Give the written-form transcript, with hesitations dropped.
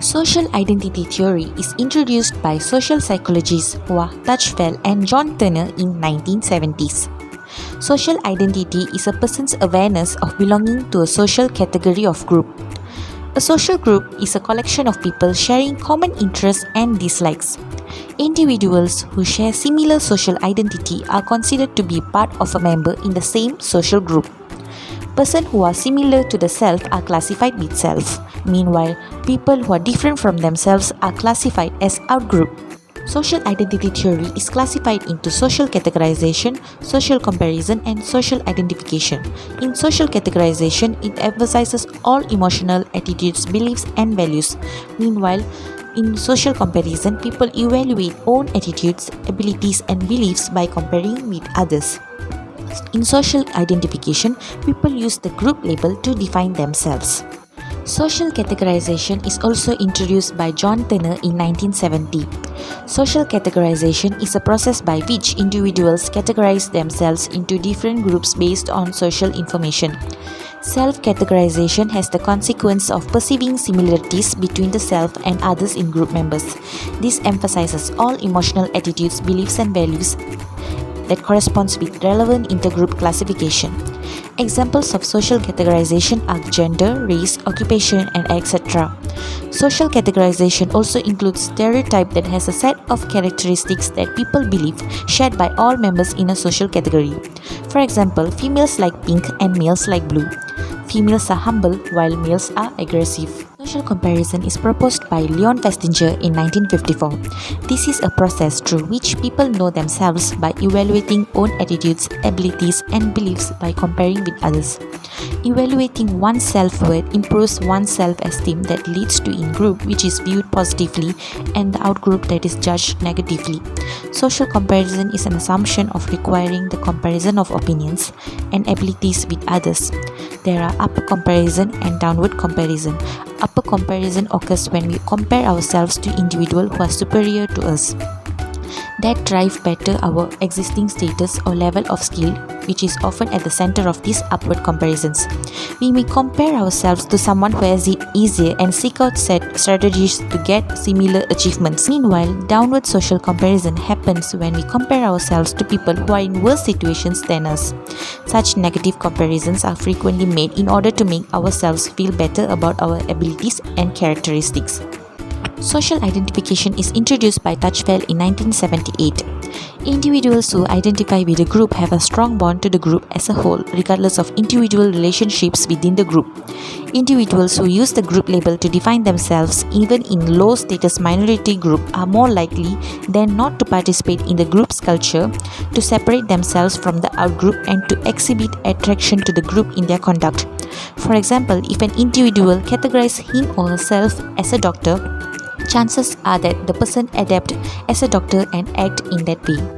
Social identity theory is introduced by social psychologists Tuchfeld and John Turner in 1970s. Social identity is a person's awareness of belonging to a social category of group. A social group is a collection of people sharing common interests and dislikes. Individuals who share similar social identity are considered to be part of a member in the same social group. Persons who are similar to the self are classified with self. Meanwhile, people who are different from themselves are classified as outgroup. Social identity theory is classified into social categorization, social comparison, and social identification. In social categorization, it emphasizes all emotional attitudes, beliefs, and values. Meanwhile, in social comparison, people evaluate own attitudes, abilities, and beliefs by comparing with others. In social identification, people use the group label to define themselves. Social categorization is also introduced by John Turner in 1970. Social categorization is a process by which individuals categorize themselves into different groups based on social information. Self-categorization has the consequence of perceiving similarities between the self and others in group members. This emphasizes all emotional attitudes, beliefs, and values that corresponds with relevant intergroup classification. Examples of social categorization are gender, race, occupation, and etc. Social categorization also includes stereotype that has a set of characteristics that people believe shared by all members in a social category. For example, females like pink and males like blue. Females are humble while males are aggressive. Social comparison is proposed by Leon Festinger in 1954. This is a process through which people know themselves by evaluating own attitudes, abilities, and beliefs by comparing with others. Evaluating one's self-worth improves one's self-esteem that leads to in-group which is viewed positively and the out-group that is judged negatively. Social comparison is an assumption of requiring the comparison of opinions and abilities with others. There are upper comparison and downward comparison. Upper comparison occurs when we compare ourselves to individuals who are superior to us, that drive better our existing status or level of skill, which is often at the center of these upward comparisons. We may compare ourselves to someone who has it easier and seek out strategies to get similar achievements. Meanwhile, downward social comparison happens when we compare ourselves to people who are in worse situations than us. Such negative comparisons are frequently made in order to make ourselves feel better about our abilities and characteristics. Social identification is introduced by Tuchfeld in 1978. Individuals who identify with a group have a strong bond to the group as a whole, regardless of individual relationships within the group. Individuals who use the group label to define themselves, even in low-status minority group, are more likely than not to participate in the group's culture, to separate themselves from the outgroup, and to exhibit attraction to the group in their conduct. For example, if an individual categorizes him or herself as a doctor, chances are that the person adapt as a doctor and act in that way.